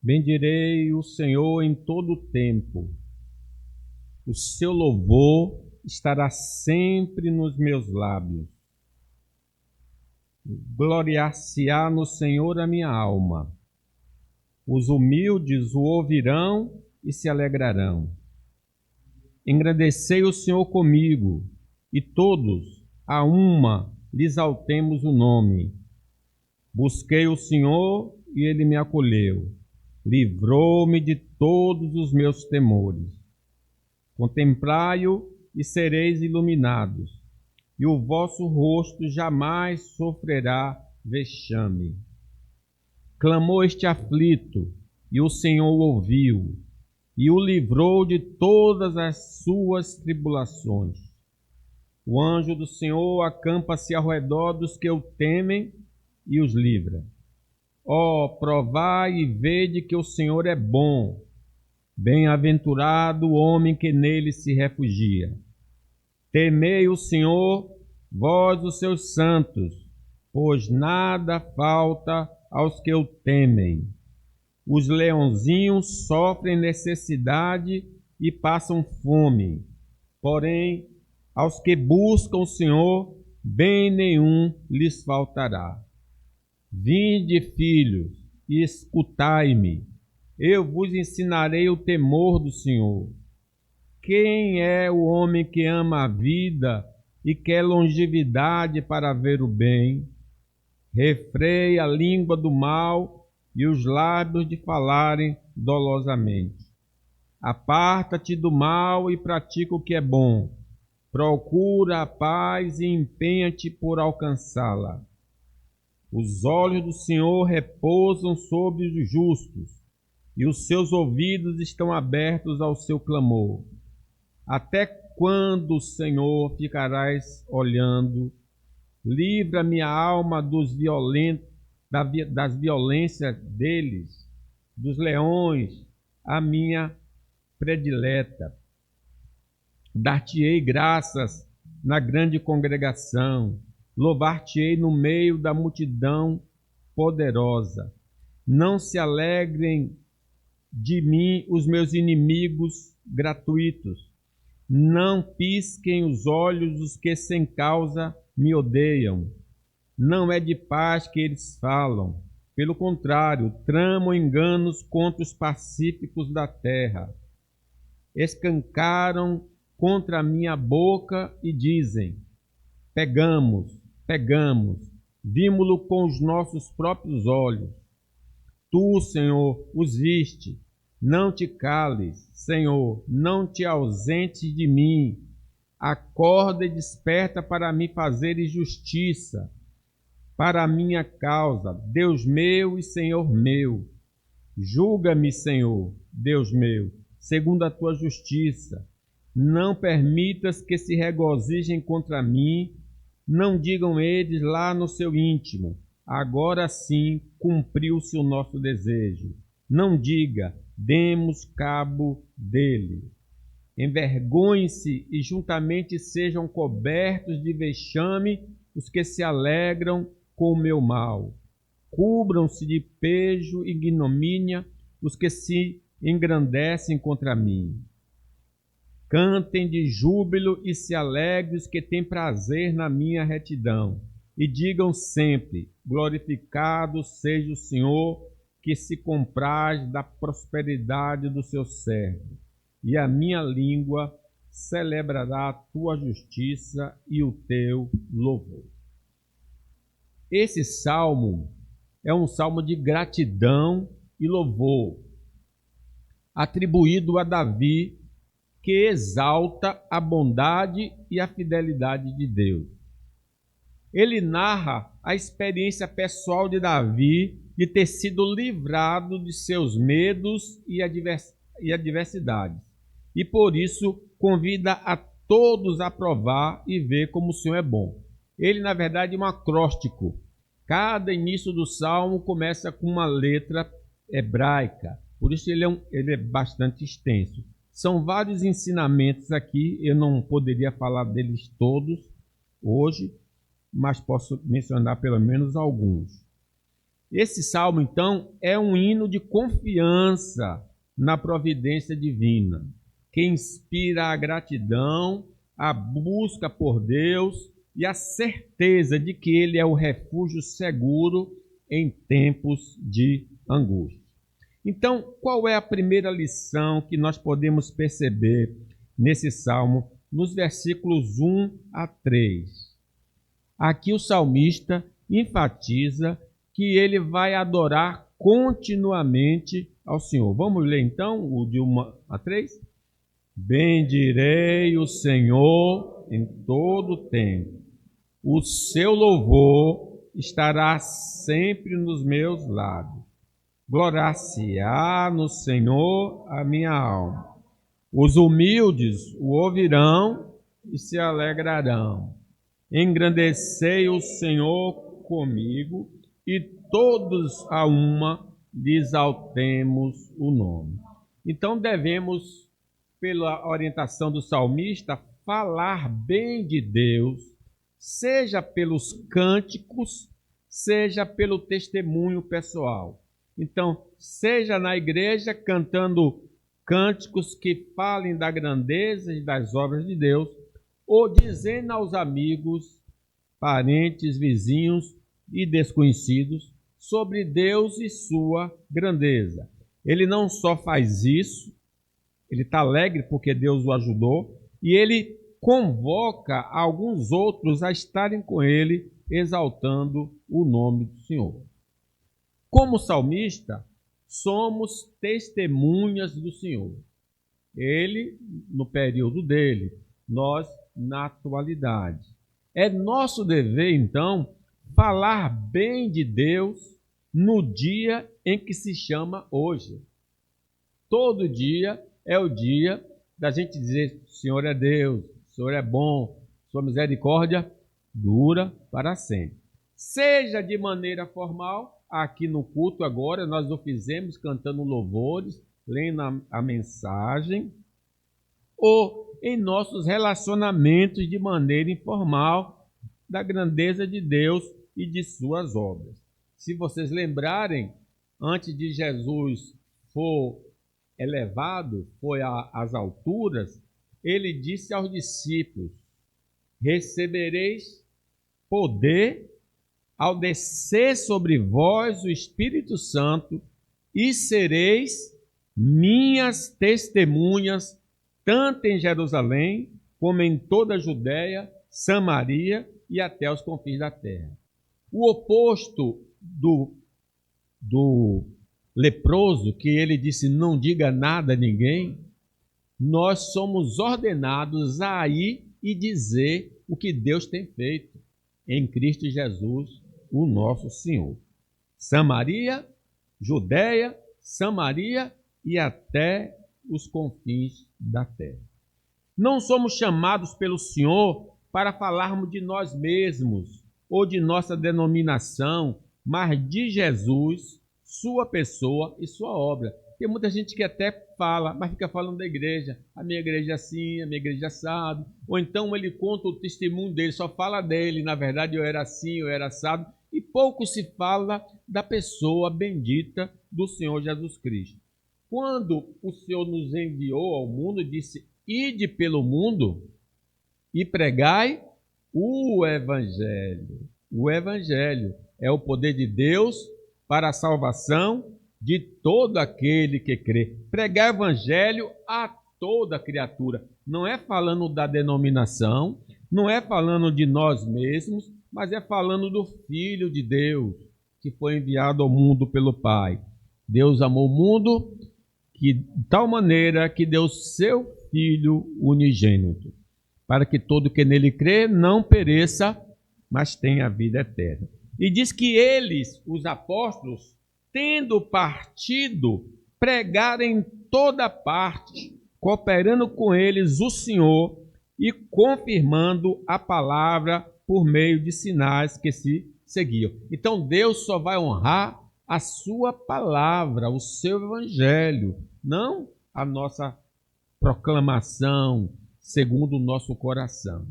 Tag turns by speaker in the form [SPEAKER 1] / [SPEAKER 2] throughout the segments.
[SPEAKER 1] Bendirei o Senhor em todo o tempo. O seu louvor estará sempre nos meus lábios. Gloriar-se-á no Senhor a minha alma. Os humildes o ouvirão e se alegrarão. Engrandecei o Senhor comigo, e todos, a uma, lhe exaltemos o nome. Busquei o Senhor e ele me acolheu. Livrou-me de todos os meus temores. Contemplai-o e sereis iluminados, e o vosso rosto jamais sofrerá vexame. Clamou este aflito, e o Senhor o ouviu, e o livrou de todas as suas tribulações. O anjo do Senhor acampa-se ao redor dos que o temem e os livra. Ó, provai e vede que o Senhor é bom. Bem-aventurado o homem que nele se refugia. Temei o Senhor, vós os seus santos, pois nada falta aos que o temem. Os leãozinhos sofrem necessidade e passam fome, porém, aos que buscam o Senhor, bem nenhum lhes faltará. Vinde, filhos, e escutai-me. Eu vos ensinarei o temor do Senhor. Quem é o homem que ama a vida e quer longevidade para ver o bem? Refreia a língua do mal e os lábios de falarem dolosamente. Aparta-te do mal e pratica o que é bom. Procura a paz e empenha-te por alcançá-la. Os olhos do Senhor repousam sobre os justos, e os seus ouvidos estão abertos ao seu clamor. Até quando, Senhor, ficarás olhando? Livra minha alma dos violentos, das violências deles, dos leões, a minha predileta. Dar-te-ei graças na grande congregação, louvar-te-ei no meio da multidão poderosa. Não se alegrem de mim os meus inimigos gratuitos. Não pisquem os olhos os que sem causa me odeiam. Não é de paz que eles falam. Pelo contrário, tramam enganos contra os pacíficos da terra. Escancaram contra a minha boca e dizem: pegamos, vimo-lo com os nossos próprios olhos. Tu, Senhor, os viste. Não te cales, Senhor, não te ausentes de mim. Acorda e desperta para me fazeres justiça, para a minha causa, Deus meu e Senhor meu. Julga-me, Senhor, Deus meu, segundo a tua justiça. Não permitas que se regozijem contra mim. Não digam eles lá no seu íntimo: agora sim cumpriu-se o nosso desejo. Não diga: demos cabo dele. Envergonhem-se e juntamente sejam cobertos de vexame os que se alegram com o meu mal. Cubram-se de pejo e ignomínia os que se engrandecem contra mim. Cantem de júbilo e se alegrem os que têm prazer na minha retidão. E digam sempre: glorificado seja o Senhor, que se compraz da prosperidade do seu servo. E a minha língua celebrará a tua justiça e o teu louvor. Esse salmo é um salmo de gratidão e louvor, atribuído a Davi, que exalta a bondade e a fidelidade de Deus. Ele narra a experiência pessoal de Davi de ter sido livrado de seus medos e adversidades. E por isso convida a todos a provar e ver como o Senhor é bom. Ele, na verdade, é um acróstico. Cada início do salmo começa com uma letra hebraica. Por isso ele é bastante extenso. São vários ensinamentos aqui, eu não poderia falar deles todos hoje, mas posso mencionar pelo menos alguns. Esse salmo, então, é um hino de confiança na providência divina, que inspira a gratidão, a busca por Deus e a certeza de que Ele é o refúgio seguro em tempos de angústia. Então, qual é a primeira lição que nós podemos perceber nesse salmo, nos versículos 1 a 3? Aqui o salmista enfatiza que ele vai adorar continuamente ao Senhor. Vamos ler então o de 1 a 3? Bendirei o Senhor em todo o tempo. O seu louvor estará sempre nos meus lábios. Gloriar-se-á no Senhor a minha alma. Os humildes o ouvirão e se alegrarão. Engrandecei o Senhor comigo e todos a uma lhe exaltemos o nome. Então devemos, pela orientação do salmista, falar bem de Deus, seja pelos cânticos, seja pelo testemunho pessoal. Então, seja na igreja cantando cânticos que falem da grandeza e das obras de Deus, ou dizendo aos amigos, parentes, vizinhos e desconhecidos sobre Deus e sua grandeza. Ele não só faz isso, ele está alegre porque Deus o ajudou, e ele convoca alguns outros a estarem com ele, exaltando o nome do Senhor. Como salmista, somos testemunhas do Senhor. Ele, no período dele, nós, na atualidade. É nosso dever, então, falar bem de Deus no dia em que se chama hoje. Todo dia é o dia da gente dizer: o Senhor é Deus, o Senhor é bom, sua misericórdia dura para sempre. Seja de maneira formal, aqui no culto agora nós o fizemos cantando louvores, lendo a mensagem, ou em nossos relacionamentos de maneira informal da grandeza de Deus e de suas obras. Se vocês lembrarem, antes de Jesus for elevado, foi às alturas, ele disse aos discípulos: recebereis poder ao descer sobre vós o Espírito Santo e sereis minhas testemunhas, tanto em Jerusalém, como em toda a Judéia, Samaria e até os confins da terra. O oposto do leproso, que ele disse: não diga nada a ninguém, nós somos ordenados a ir e dizer o que Deus tem feito em Cristo Jesus, o nosso Senhor. Samaria, Judéia, Samaria e até os confins da terra. Não somos chamados pelo Senhor para falarmos de nós mesmos ou de nossa denominação, mas de Jesus, sua pessoa e sua obra. Tem muita gente que até fala, mas fica falando da igreja. A minha igreja é assim, a minha igreja é assado. Ou então ele conta o testemunho dele, só fala dele. Na verdade, eu era assim, eu era assado. E pouco se fala da pessoa bendita do Senhor Jesus Cristo. Quando o Senhor nos enviou ao mundo, disse: ide pelo mundo e pregai o Evangelho. O Evangelho é o poder de Deus para a salvação de todo aquele que crê. Pregar o Evangelho a toda criatura. Não é falando da denominação, não é falando de nós mesmos, mas é falando do Filho de Deus, que foi enviado ao mundo pelo Pai. Deus amou o mundo de tal maneira que deu seu Filho unigênito, para que todo que nele crê não pereça, mas tenha vida eterna. E diz que eles, os apóstolos, tendo partido, pregaram em toda parte, cooperando com eles o Senhor e confirmando a palavra por meio de sinais que se seguiam. Então Deus só vai honrar a sua palavra, o seu evangelho, não a nossa proclamação segundo o nosso coração.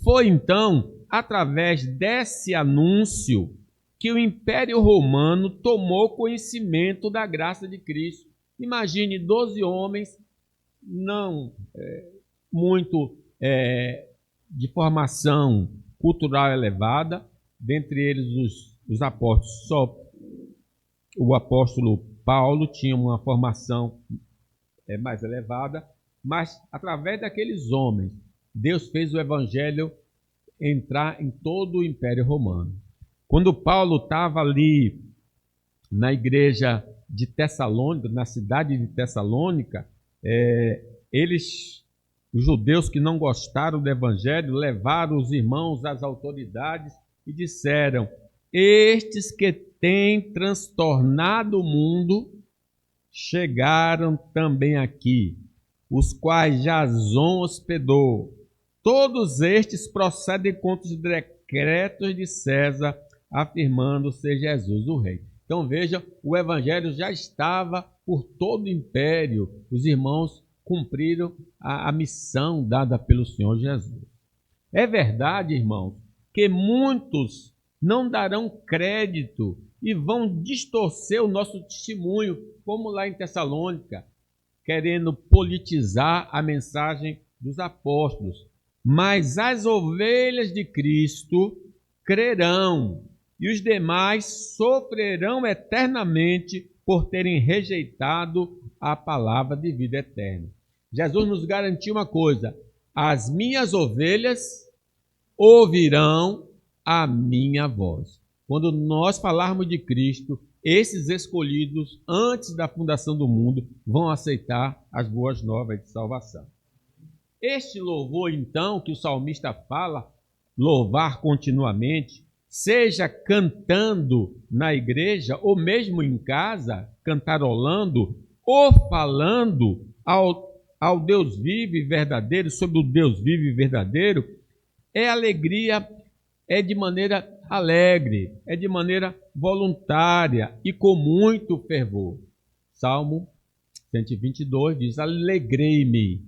[SPEAKER 1] Foi então através desse anúncio que o Império Romano tomou conhecimento da graça de Cristo. Imagine 12 homens, não muito de formação cultural elevada, dentre eles os apóstolos. Só o apóstolo Paulo tinha uma formação mais elevada, mas através daqueles homens, Deus fez o evangelho entrar em todo o Império Romano. Quando Paulo estava ali na igreja de Tessalônica, na cidade de Tessalônica, os judeus que não gostaram do evangelho, levaram os irmãos às autoridades e disseram: estes que têm transtornado o mundo chegaram também aqui, os quais Jasão hospedou. Todos estes procedem contra os decretos de César, afirmando ser Jesus o rei. Então vejam, o evangelho já estava por todo o império. Os irmãos cumpriram a missão dada pelo Senhor Jesus. É verdade, irmãos, que muitos não darão crédito e vão distorcer o nosso testemunho, como lá em Tessalônica, querendo politizar a mensagem dos apóstolos. Mas as ovelhas de Cristo crerão, e os demais sofrerão eternamente por terem rejeitado a palavra de vida eterna. Jesus nos garantiu uma coisa: as minhas ovelhas ouvirão a minha voz. Quando nós falarmos de Cristo, esses escolhidos antes da fundação do mundo vão aceitar as boas novas de salvação. Este louvor, então, que o salmista fala, louvar continuamente, seja cantando na igreja ou mesmo em casa, cantarolando ou falando ao Deus vivo e verdadeiro, sobre o Deus vivo e verdadeiro, é alegria, é de maneira alegre, é de maneira voluntária e com muito fervor. Salmo 122 diz: alegrei-me.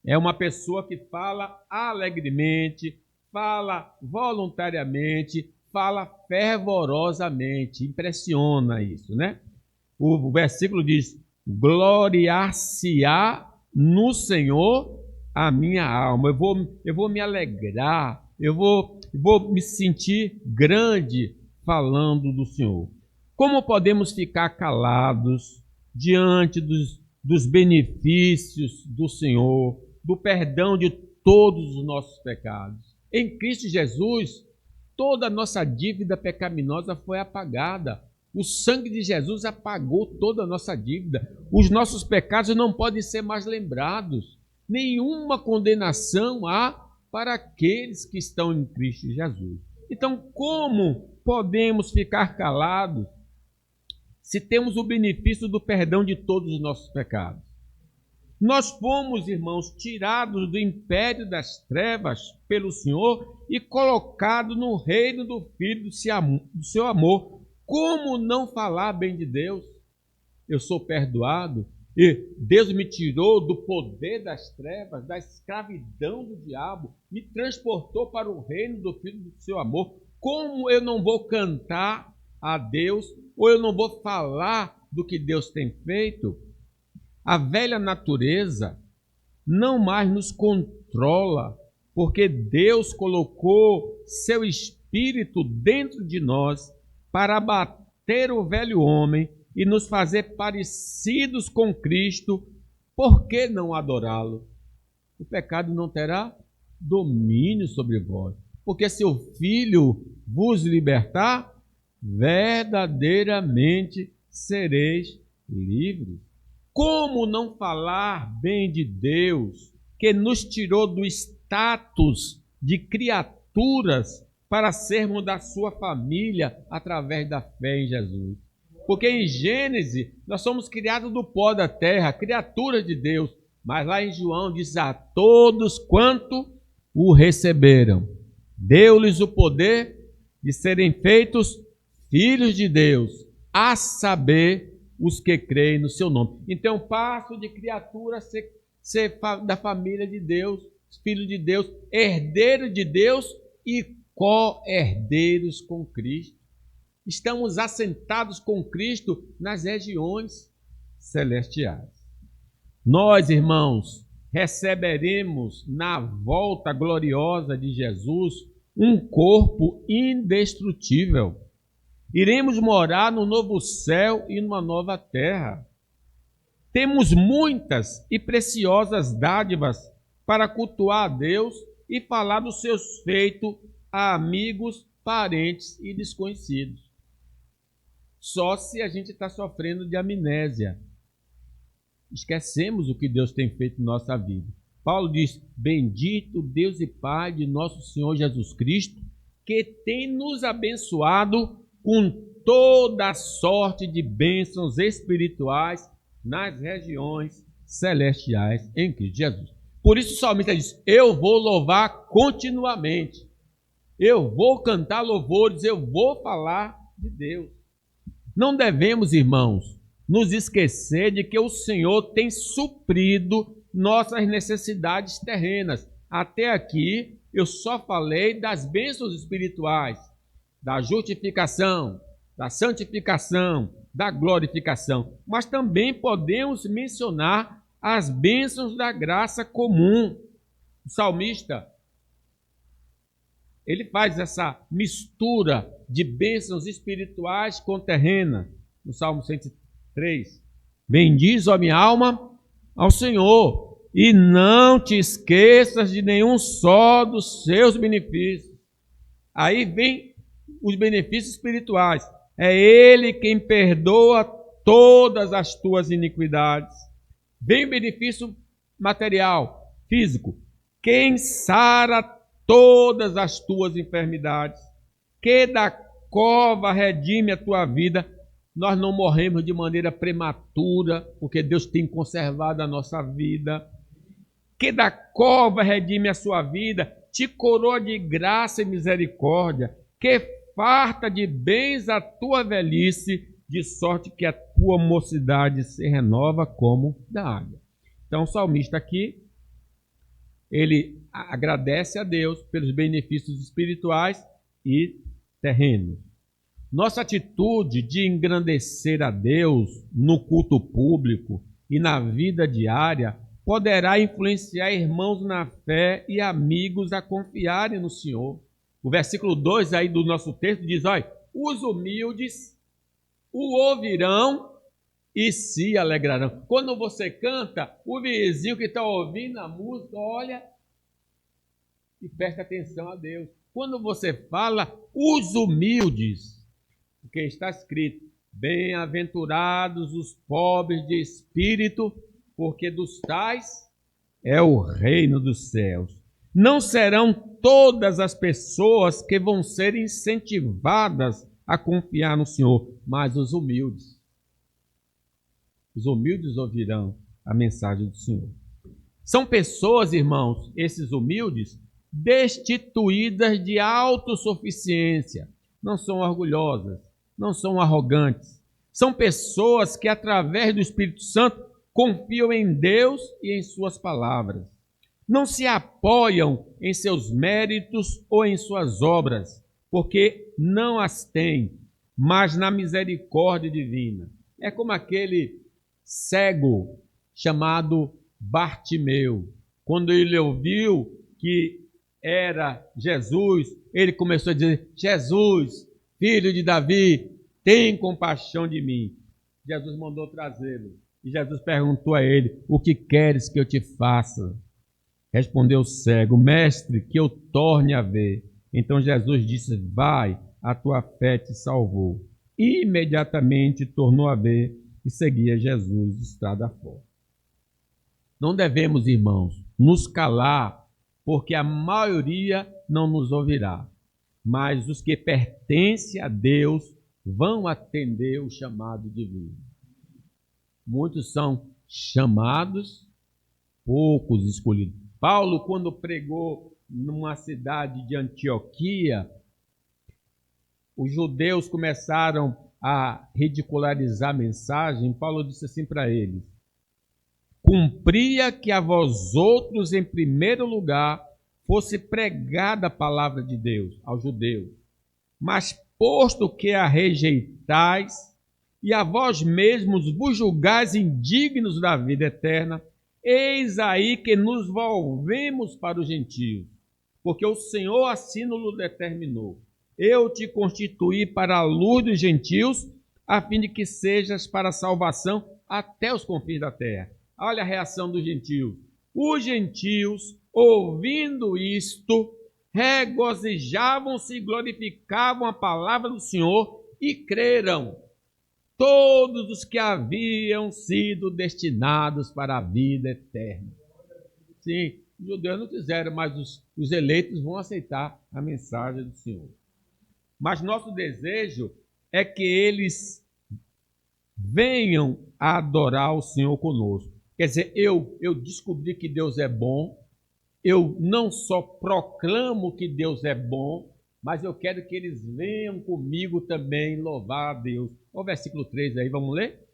[SPEAKER 1] É uma pessoa que fala alegremente, fala voluntariamente, fala fervorosamente. Impressiona isso, né? O versículo diz: gloriar-se-á no Senhor a minha alma. Eu vou me alegrar, eu vou me sentir grande falando do Senhor. Como podemos ficar calados diante dos benefícios do Senhor, do perdão de todos os nossos pecados? Em Cristo Jesus, toda a nossa dívida pecaminosa foi apagada. O sangue de Jesus apagou toda a nossa dívida. Os nossos pecados não podem ser mais lembrados. Nenhuma condenação há para aqueles que estão em Cristo Jesus. Então, como podemos ficar calados se temos o benefício do perdão de todos os nossos pecados? Nós fomos, irmãos, tirados do império das trevas pelo Senhor e colocados no reino do Filho do seu amor. Como não falar bem de Deus? Eu sou perdoado e Deus me tirou do poder das trevas, da escravidão do diabo, me transportou para o reino do Filho do seu amor. Como eu não vou cantar a Deus ou eu não vou falar do que Deus tem feito? A velha natureza não mais nos controla, porque Deus colocou seu Espírito dentro de nós para abater o velho homem e nos fazer parecidos com Cristo. Por que não adorá-lo? O pecado não terá domínio sobre vós, porque se o Filho vos libertar, verdadeiramente sereis livres. Como não falar bem de Deus, que nos tirou do status de criaturas para sermos da sua família através da fé em Jesus? Porque em Gênesis nós somos criados do pó da terra, criaturas de Deus. Mas lá em João diz: a todos quanto o receberam, deu-lhes o poder de serem feitos filhos de Deus, a saber, os que creem no seu nome. Então, passo de criatura a ser da família de Deus, filho de Deus, herdeiro de Deus e co-herdeiros com Cristo. Estamos assentados com Cristo nas regiões celestiais. Nós, irmãos, receberemos na volta gloriosa de Jesus um corpo indestrutível. Iremos morar no novo céu e numa nova terra. Temos muitas e preciosas dádivas para cultuar a Deus e falar dos seus feitos a amigos, parentes e desconhecidos. Só se a gente está sofrendo de amnésia. Esquecemos o que Deus tem feito em nossa vida. Paulo diz: bendito Deus e Pai de nosso Senhor Jesus Cristo, que tem nos abençoado com toda sorte de bênçãos espirituais nas regiões celestiais em Cristo Jesus. Por isso o salmista diz: eu vou louvar continuamente, eu vou cantar louvores, eu vou falar de Deus. Não devemos, irmãos, nos esquecer de que o Senhor tem suprido nossas necessidades terrenas. Até aqui eu só falei das bênçãos espirituais, da justificação, da santificação, da glorificação, mas também podemos mencionar as bênçãos da graça comum. O salmista, ele faz essa mistura de bênçãos espirituais com terrenas. No Salmo 103, bendiz, ó minha alma, ao Senhor, e não te esqueças de nenhum só dos seus benefícios. Aí vem os benefícios espirituais. É Ele quem perdoa todas as tuas iniquidades. Vem o benefício material, físico. Quem sara todas as tuas enfermidades. Que da cova redime a tua vida. Nós não morremos de maneira prematura, porque Deus tem conservado a nossa vida. Que da cova redime a sua vida, te coroa de graça e misericórdia, que farta de bens a tua velhice, de sorte que a tua mocidade se renova como da água. Então o salmista aqui, ele agradece a Deus pelos benefícios espirituais e terrenos. Nossa atitude de engrandecer a Deus no culto público e na vida diária poderá influenciar irmãos na fé e amigos a confiarem no Senhor. O versículo 2 aí do nosso texto diz: olha, os humildes o ouvirão e se alegrarão. Quando você canta, o vizinho que está ouvindo a música, olha e presta atenção a Deus. Quando você fala, os humildes, porque está escrito: bem-aventurados os pobres de espírito, porque dos tais é o reino dos céus. Não serão todas as pessoas que vão ser incentivadas a confiar no Senhor, mas os humildes. Os humildes ouvirão a mensagem do Senhor. São pessoas, irmãos, esses humildes, destituídas de autossuficiência. Não são orgulhosas, não são arrogantes. São pessoas que, através do Espírito Santo, confiam em Deus e em suas palavras. Não se apoiam em seus méritos ou em suas obras, porque não as têm, mas na misericórdia divina. É como aquele cego chamado Bartimeu. Quando ele ouviu que era Jesus, ele começou a dizer: Jesus, filho de Davi, tem compaixão de mim. Jesus mandou trazê-lo. E Jesus perguntou a ele: o que queres que eu te faça? Respondeu o cego: mestre, que eu torne a ver. Então Jesus disse: vai, a tua fé te salvou. E imediatamente tornou a ver e seguia Jesus estrada fora. Não devemos, irmãos, nos calar, porque a maioria não nos ouvirá. Mas os que pertencem a Deus vão atender o chamado divino. Muitos são chamados, poucos escolhidos. Paulo, quando pregou numa cidade de Antioquia, os judeus começaram a ridicularizar a mensagem. Paulo disse assim para eles: cumpria que a vós outros, em primeiro lugar, fosse pregada a palavra de Deus aos judeus. Mas posto que a rejeitais, e a vós mesmos vos julgais indignos da vida eterna, eis aí que nos volvemos para os gentios, porque o Senhor assim nos determinou. Eu te constituí para a luz dos gentios, a fim de que sejas para a salvação até os confins da terra. Olha a reação dos gentios. Os gentios, ouvindo isto, regozijavam-se e glorificavam a palavra do Senhor e creram todos os que haviam sido destinados para a vida eterna. Sim, os judeus não quiseram, mas os eleitos vão aceitar a mensagem do Senhor. Mas nosso desejo é que eles venham a adorar o Senhor conosco. Quer dizer, eu descobri que Deus é bom, eu não só proclamo que Deus é bom, mas eu quero que eles venham comigo também louvar a Deus. Olha o versículo 3 aí, vamos ler?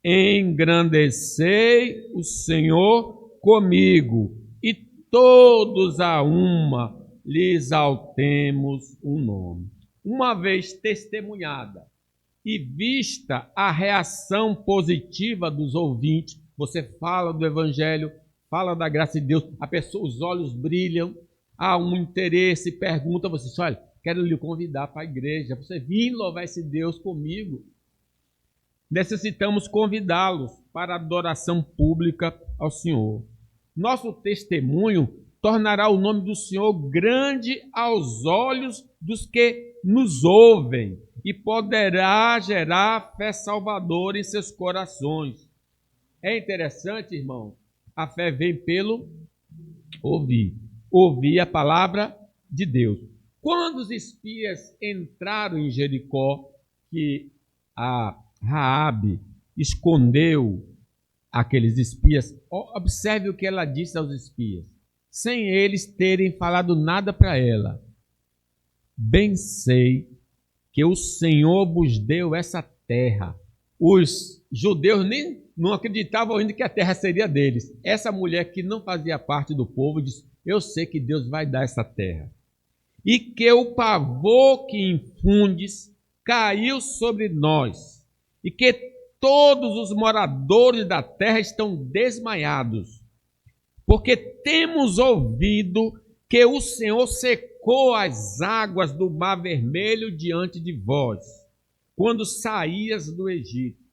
[SPEAKER 1] Engrandecei o Senhor comigo, e todos a uma lhe exaltemos o nome. Uma vez testemunhada e vista a reação positiva dos ouvintes, você fala do Evangelho, fala da graça de Deus, a pessoa, os olhos brilham, há um interesse, pergunta, você olha, quero lhe convidar para a igreja, você vir louvar esse Deus comigo. Necessitamos convidá-los para a adoração pública ao Senhor. Nosso testemunho tornará o nome do Senhor grande aos olhos dos que nos ouvem e poderá gerar fé salvadora em seus corações. É interessante, irmão, a fé vem pelo ouvir a palavra de Deus. Quando os espias entraram em Jericó, que a Raabe escondeu aqueles espias, observe o que ela disse aos espias, sem eles terem falado nada para ela. Bem sei que o Senhor vos deu essa terra. Os judeus nem não acreditavam ainda que a terra seria deles. Essa mulher que não fazia parte do povo disse, eu sei que Deus vai dar essa terra. E que o pavor que infundes caiu sobre nós, e que todos os moradores da terra estão desmaiados, porque temos ouvido que o Senhor secou as águas do Mar Vermelho diante de vós, quando saías do Egito.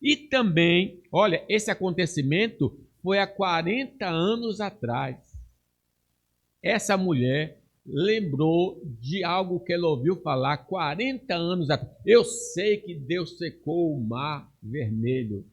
[SPEAKER 1] E também, olha, esse acontecimento foi há 40 anos atrás. Essa mulher lembrou de algo que ela ouviu falar 40 anos atrás. Eu sei que Deus secou o Mar Vermelho.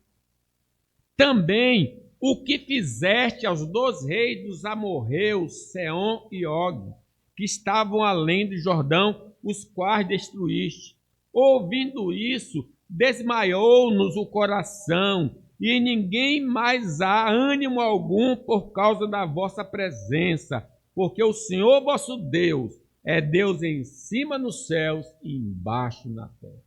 [SPEAKER 1] Também o que fizeste aos 2 reis dos amorreus, Seom e Og, que estavam além do Jordão, os quais destruíste. Ouvindo isso, desmaiou-nos o coração, e em ninguém mais há ânimo algum por causa da vossa presença, porque o Senhor vosso Deus é Deus em cima nos céus e embaixo na terra.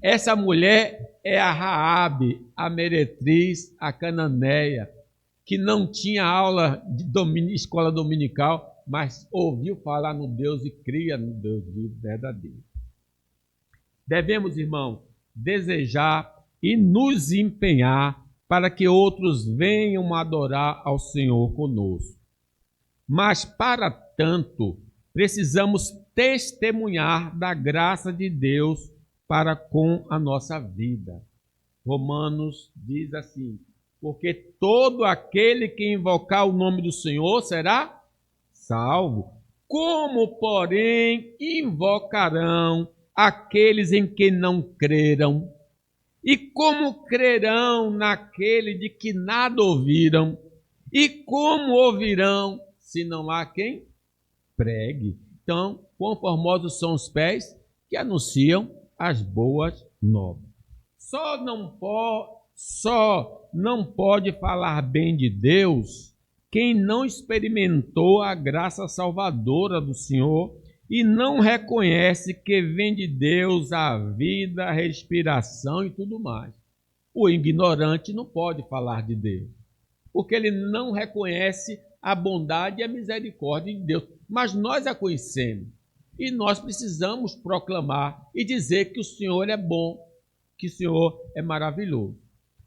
[SPEAKER 1] Essa mulher é a Raabe, a meretriz, a cananeia, que não tinha aula de escola dominical, mas ouviu falar no Deus e cria no Deus vivo verdadeiro. Devemos, irmão, desejar e nos empenhar para que outros venham adorar ao Senhor conosco. Mas, para tanto, precisamos testemunhar da graça de Deus para com a nossa vida. Romanos diz assim, porque todo aquele que invocar o nome do Senhor será salvo. Como, porém, invocarão aqueles em que não creram? E como crerão naquele de que nada ouviram? E como ouvirão se não há quem pregue? Então, quão formosos são os pés que anunciam as boas novas. Só não pode falar bem de Deus quem não experimentou a graça salvadora do Senhor e não reconhece que vem de Deus a vida, a respiração e tudo mais. O ignorante não pode falar de Deus, porque ele não reconhece a bondade e a misericórdia de Deus. Mas nós a conhecemos. E nós precisamos proclamar e dizer que o Senhor é bom, que o Senhor é maravilhoso.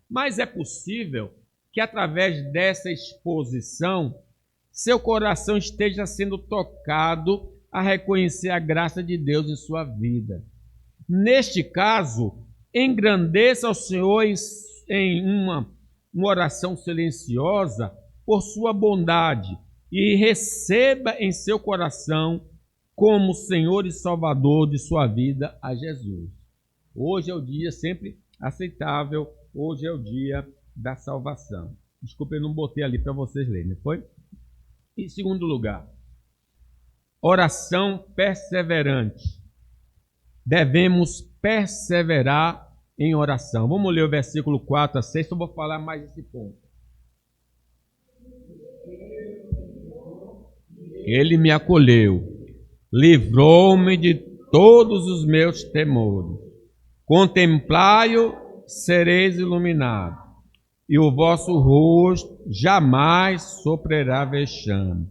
[SPEAKER 1] Mas é possível que através dessa exposição, seu coração esteja sendo tocado a reconhecer a graça de Deus em sua vida. Neste caso, engrandeça ao Senhor em uma oração silenciosa por sua bondade e receba em seu coração como Senhor e Salvador de sua vida a Jesus. Hoje é o dia sempre aceitável, hoje é o dia da salvação. Desculpa, eu não botei ali para vocês lerem, não foi? Em segundo lugar, oração perseverante. Devemos perseverar em oração. Vamos ler o versículo 4 a 6, eu vou falar mais esse ponto. Ele me acolheu, livrou-me de todos os meus temores. Contemplai-o, sereis iluminados, e o vosso rosto jamais sofrerá vexame.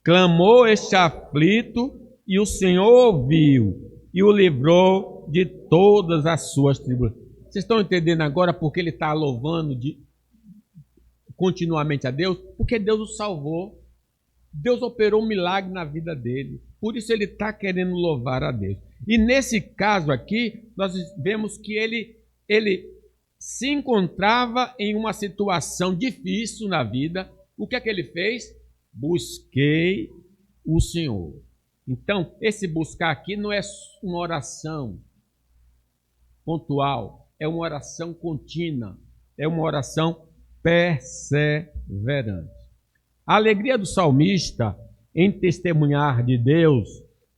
[SPEAKER 1] Clamou este aflito, e o Senhor ouviu, e o livrou de todas as suas tribulações. Vocês estão entendendo agora porque ele está louvando continuamente a Deus? Porque Deus o salvou. Deus operou um milagre na vida dele. Por isso ele está querendo louvar a Deus. E nesse caso aqui, nós vemos que ele se encontrava em uma situação difícil na vida. O que é que ele fez? Busquei o Senhor. Então, esse buscar aqui não é uma oração pontual, é uma oração contínua, é uma oração perseverante. A alegria do salmista em testemunhar de Deus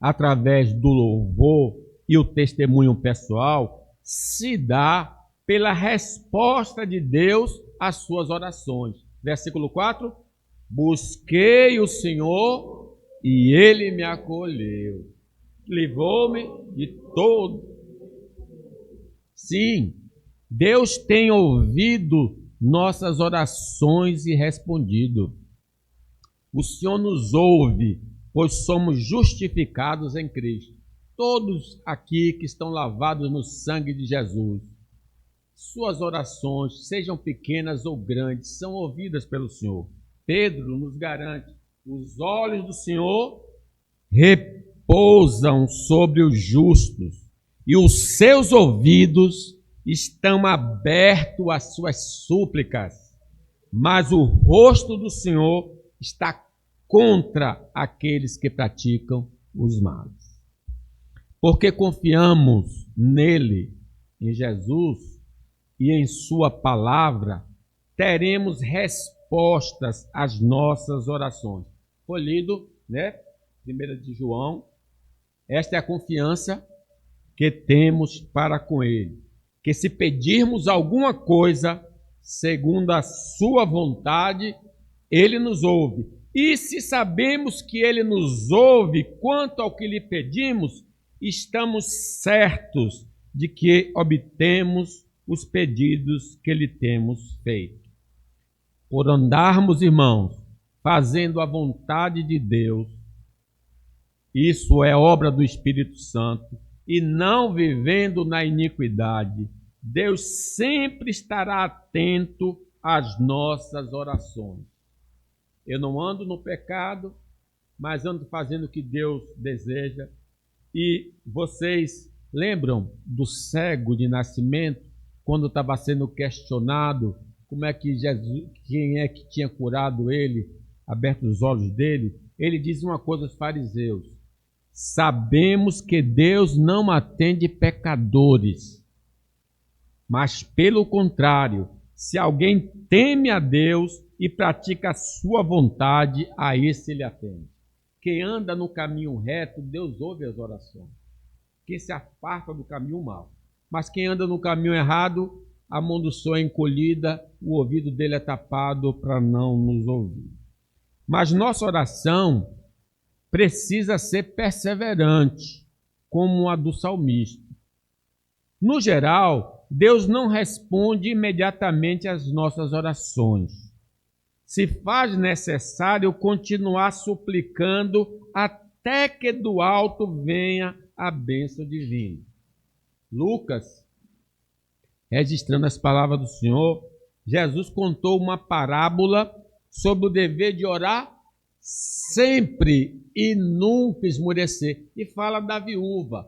[SPEAKER 1] através do louvor e o testemunho pessoal se dá pela resposta de Deus às suas orações. Versículo 4: busquei o Senhor e ele me acolheu, livrou-me de todo. Sim, Deus tem ouvido nossas orações e respondido. O Senhor nos ouve, pois somos justificados em Cristo. Todos aqui que estão lavados no sangue de Jesus, suas orações, sejam pequenas ou grandes, são ouvidas pelo Senhor. Pedro nos garante: os olhos do Senhor repousam sobre os justos e os seus ouvidos estão abertos às suas súplicas, mas o rosto do Senhor está contra aqueles que praticam os males. Porque confiamos nele, em Jesus e em sua palavra, teremos respostas às nossas orações. Foi lido, né? 1 de João. Esta é a confiança que temos para com ele, que se pedirmos alguma coisa segundo a sua vontade, ele nos ouve. E se sabemos que ele nos ouve quanto ao que lhe pedimos, estamos certos de que obtemos os pedidos que lhe temos feito. Por andarmos, irmãos, fazendo a vontade de Deus, isso é obra do Espírito Santo, e não vivendo na iniquidade, Deus sempre estará atento às nossas orações. Eu não ando no pecado, mas ando fazendo o que Deus deseja. E vocês lembram do cego de nascimento, quando estava sendo questionado como é que Jesus, quem é que tinha curado ele, aberto os olhos dele? Ele diz uma coisa aos fariseus: sabemos que Deus não atende pecadores, mas pelo contrário, se alguém teme a Deus e pratica a sua vontade, a esse ele atende. Quem anda no caminho reto, Deus ouve as orações. Quem se aparta do caminho mau. Mas quem anda no caminho errado, a mão do Senhor é encolhida, o ouvido dele é tapado para não nos ouvir. Mas nossa oração precisa ser perseverante, como a do salmista. No geral, Deus não responde imediatamente às nossas orações. se faz necessário continuar suplicando até que do alto venha a bênção divina. Lucas, registrando as palavras do Senhor, Jesus contou uma parábola sobre o dever de orar sempre e nunca esmorecer. E fala da viúva,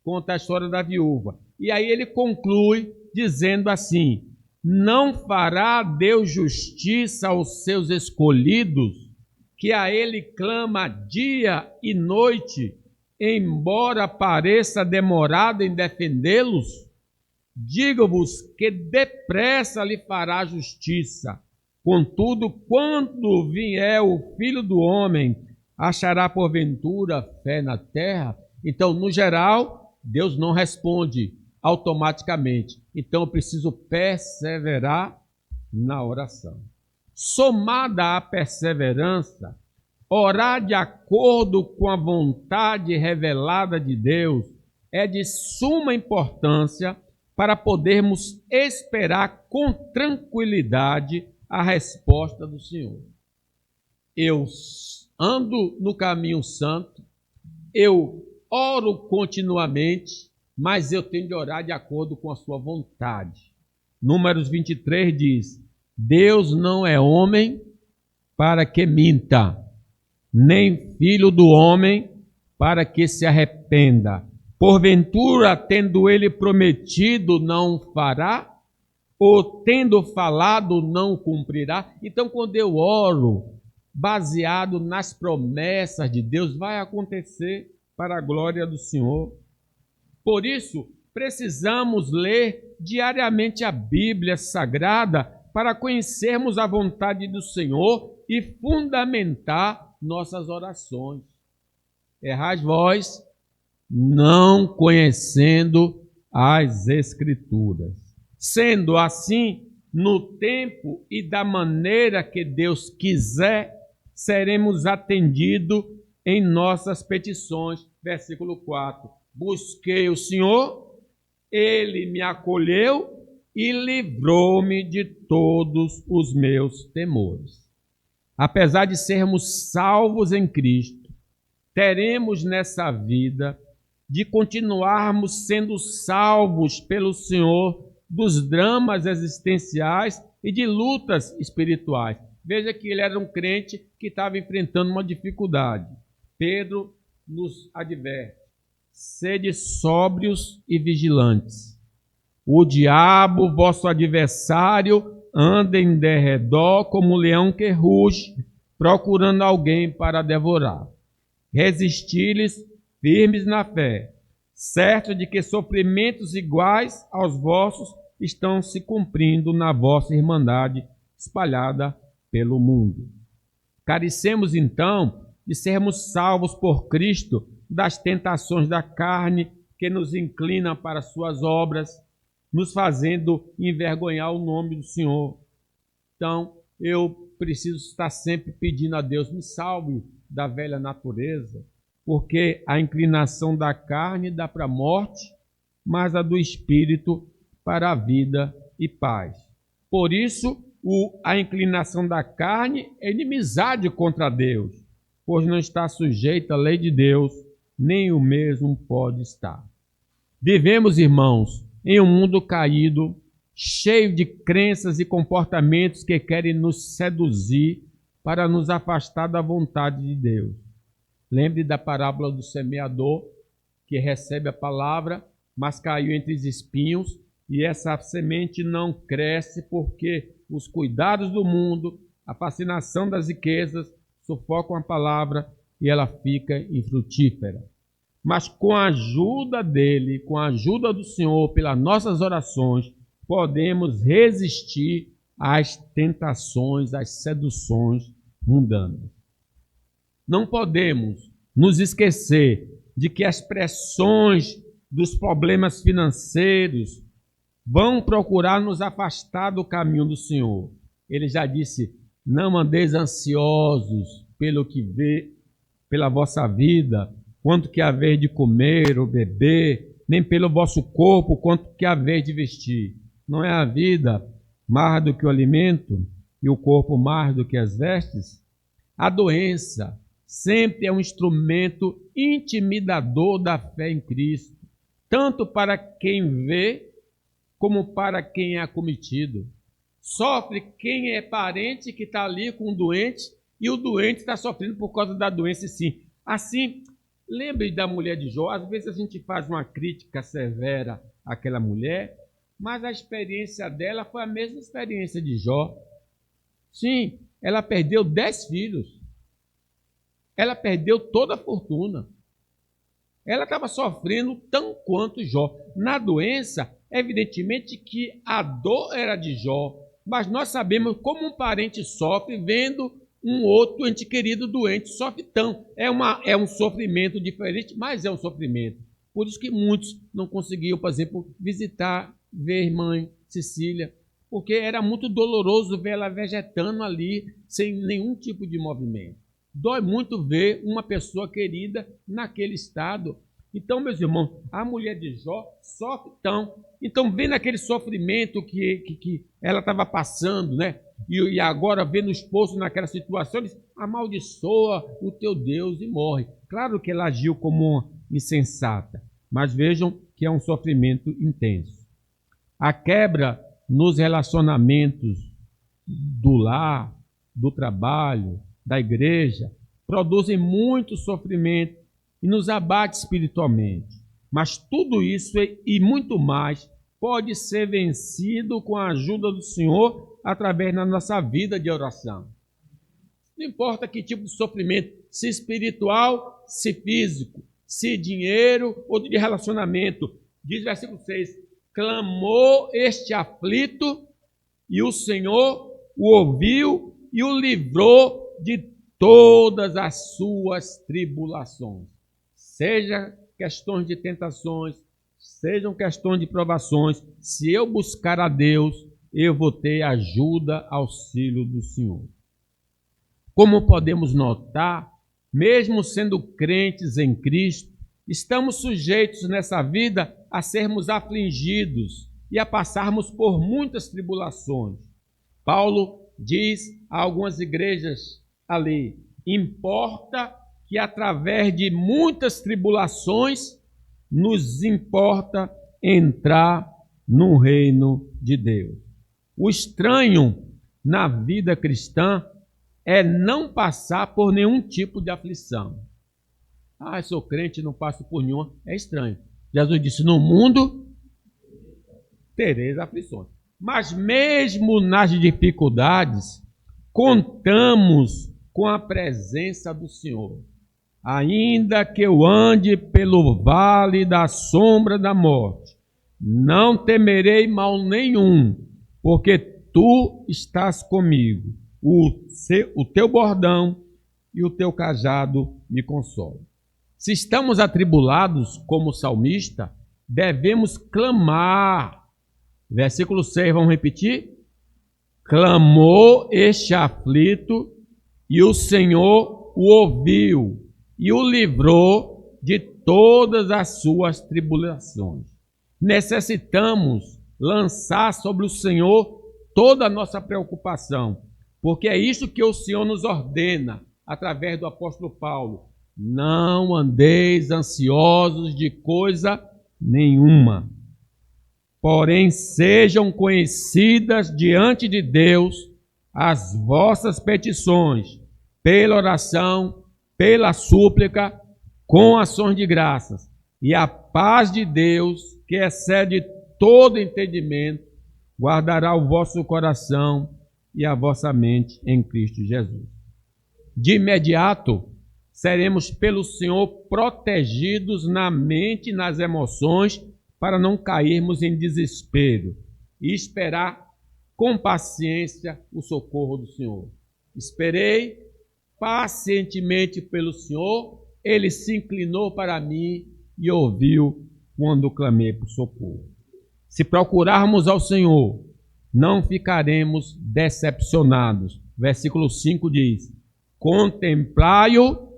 [SPEAKER 1] conta a história da viúva. E aí ele conclui dizendo assim: não fará Deus justiça aos seus escolhidos, que a ele clama dia e noite, embora pareça demorado em defendê-los? Digo-vos que depressa lhe fará justiça. Contudo, quando vier o Filho do Homem, achará porventura fé na terra? Então, no geral, Deus não responde automaticamente. Então, eu preciso perseverar na oração. Somada à perseverança, orar de acordo com a vontade revelada de Deus é de suma importância para podermos esperar com tranquilidade a resposta do Senhor. Eu ando no caminho santo, eu oro continuamente, mas eu tenho de orar de acordo com a sua vontade. Números 23 diz: Deus não é homem para que minta, nem filho do homem para que se arrependa. Porventura, tendo ele prometido, não fará? Ou tendo falado, não cumprirá? Então, quando eu oro baseado nas promessas de Deus, vai acontecer para a glória do Senhor. Por isso, precisamos ler diariamente a Bíblia Sagrada para conhecermos a vontade do Senhor e fundamentar nossas orações. Errais vós, não conhecendo as Escrituras. Sendo assim, no tempo e da maneira que Deus quiser, seremos atendidos em nossas petições. Versículo 4. Busquei o Senhor, Ele me acolheu e livrou-me de todos os meus temores. Apesar de sermos salvos em Cristo, teremos nessa vida de continuarmos sendo salvos pelo Senhor dos dramas existenciais e de lutas espirituais. Veja que ele era um crente que estava enfrentando uma dificuldade. Pedro nos adverte: sede sóbrios e vigilantes. O diabo, vosso adversário, anda em derredor como um leão que ruge, procurando alguém para devorar. Resisti-lhes firmes na fé, certo de que sofrimentos iguais aos vossos estão se cumprindo na vossa irmandade espalhada pelo mundo. Carecemos, então, de sermos salvos por Cristo das tentações da carne que nos inclinam para suas obras, nos fazendo envergonhar o nome do Senhor. Então, eu preciso estar sempre pedindo a Deus: me salve da velha natureza, porque a inclinação da carne dá para a morte, mas a do Espírito para a vida e paz. Por isso, a inclinação da carne é inimizade contra Deus, pois não está sujeita à lei de Deus, nem o mesmo pode estar. Vivemos, irmãos, em um mundo caído, cheio de crenças e comportamentos que querem nos seduzir para nos afastar da vontade de Deus. Lembre da parábola do semeador, que recebe a palavra, mas caiu entre os espinhos, e essa semente não cresce porque os cuidados do mundo, a fascinação das riquezas, sufocam a palavra e ela fica infrutífera. Mas com a ajuda dele, com a ajuda do Senhor, pelas nossas orações, podemos resistir às tentações, às seduções mundanas. Não podemos nos esquecer de que as pressões dos problemas financeiros vão procurar nos afastar do caminho do Senhor. Ele já disse: não andeis ansiosos pelo que vê, pela vossa vida, quanto que haver de comer ou beber, nem pelo vosso corpo, quanto que haver de vestir. Não é a vida mais do que o alimento, e o corpo mais do que as vestes? A doença sempre é um instrumento intimidador da fé em Cristo, tanto para quem vê como para quem é acometido. Sofre quem é parente que está ali com o doente e o doente está sofrendo por causa da doença sim. Assim, lembre da mulher de Jó. Às vezes a gente faz uma crítica severa àquela mulher, mas a experiência dela foi a mesma experiência de Jó. Sim, ela perdeu 10 filhos. Ela perdeu toda a fortuna. Ela estava sofrendo tão quanto Jó. Na doença, evidentemente que a dor era de Jó, mas nós sabemos como um parente sofre vendo um outro ente querido doente, sofre tão. É um sofrimento diferente, mas é um sofrimento. Por isso que muitos não conseguiam, por exemplo, visitar, ver mãe Cecília, porque era muito doloroso ver ela vegetando ali, sem nenhum tipo de movimento. Dói muito ver uma pessoa querida naquele estado. Então, meus irmãos, a mulher de Jó sofre tão. Então, vendo aquele sofrimento que ela estava passando, né? E agora vendo o esposo naquela situação, ele diz, amaldiçoa o teu Deus e morre. Claro que ela agiu como uma insensata, mas vejam que é um sofrimento intenso. A quebra nos relacionamentos do lar, do trabalho, da igreja, produzem muito sofrimento e nos abate espiritualmente. Mas tudo isso e muito mais pode ser vencido com a ajuda do Senhor através da nossa vida de oração. Não importa que tipo de sofrimento, se espiritual, se físico, se dinheiro ou de relacionamento. Diz o versículo 6, clamou este aflito e o Senhor o ouviu e o livrou de todas as suas tribulações. Seja questões de tentações, sejam questões de provações, se eu buscar a Deus, eu vou ter ajuda, auxílio do Senhor. Como podemos notar, mesmo sendo crentes em Cristo, estamos sujeitos nessa vida a sermos afligidos e a passarmos por muitas tribulações. Paulo diz a algumas igrejas ali, importa que através de muitas tribulações nos importa entrar no reino de Deus. O estranho na vida cristã é não passar por nenhum tipo de aflição. Eu sou crente e não passo por nenhuma. É estranho. Jesus disse, no mundo tereis aflições. Mas mesmo nas dificuldades, contamos com a presença do Senhor. Ainda que eu ande pelo vale da sombra da morte, não temerei mal nenhum, porque tu estás comigo. O teu bordão e o teu cajado me consolam. Se estamos atribulados como salmista, devemos clamar. Versículo 6, vamos repetir? Clamou este aflito e o Senhor o ouviu e o livrou de todas as suas tribulações. Necessitamos lançar sobre o Senhor toda a nossa preocupação, porque é isso que o Senhor nos ordena através do apóstolo Paulo. Não andeis ansiosos de coisa nenhuma, porém sejam conhecidas diante de Deus as vossas petições, pela oração, pela súplica, com ações de graças. E a paz de Deus, que excede todo entendimento, guardará o vosso coração e a vossa mente em Cristo Jesus. De imediato, seremos pelo Senhor protegidos na mente e nas emoções para não cairmos em desespero e esperar com paciência o socorro do Senhor. Esperei pacientemente pelo Senhor, Ele se inclinou para mim e ouviu quando clamei por socorro. Se procurarmos ao Senhor, não ficaremos decepcionados. Versículo 5 diz, contemplai-o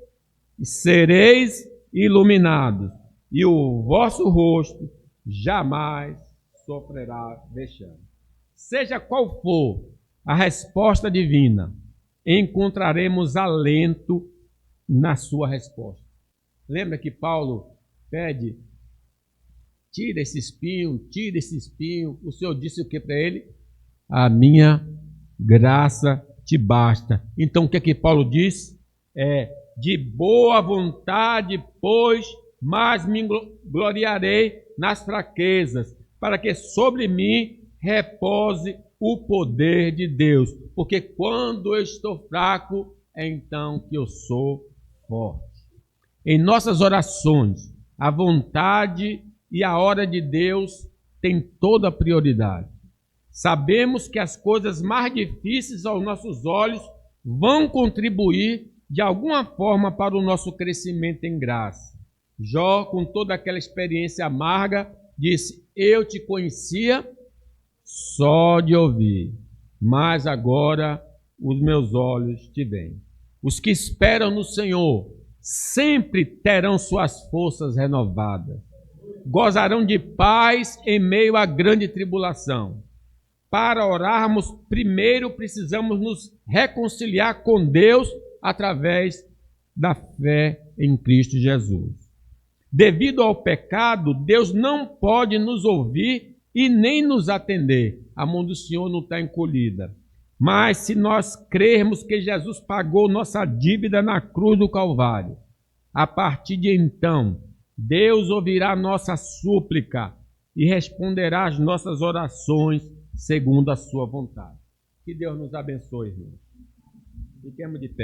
[SPEAKER 1] e sereis iluminados, e o vosso rosto jamais sofrerá vexame. Seja qual for a resposta divina, encontraremos alento na sua resposta. Lembra que Paulo pede, tira esse espinho. O Senhor disse o que para ele? A minha graça te basta. Então o que é que Paulo diz? De boa vontade, pois, mas me gloriarei nas fraquezas, para que sobre mim repose o poder de Deus. Porque quando eu estou fraco, é então que eu sou forte. Em nossas orações, a vontade e a hora de Deus tem toda a prioridade. Sabemos que as coisas mais difíceis aos nossos olhos vão contribuir de alguma forma para o nosso crescimento em graça. Jó, com toda aquela experiência amarga, disse: eu te conhecia só de ouvir, mas agora os meus olhos te veem. Os que esperam no Senhor sempre terão suas forças renovadas. Gozarão de paz em meio à grande tribulação. Para orarmos, primeiro precisamos nos reconciliar com Deus através da fé em Cristo Jesus. Devido ao pecado, Deus não pode nos ouvir e nem nos atender. A mão do Senhor não está encolhida. Mas se nós crermos que Jesus pagou nossa dívida na cruz do Calvário, a partir de então, Deus ouvirá nossa súplica e responderá às nossas orações segundo a sua vontade. Que Deus nos abençoe, irmãos. Fiquemos de pé.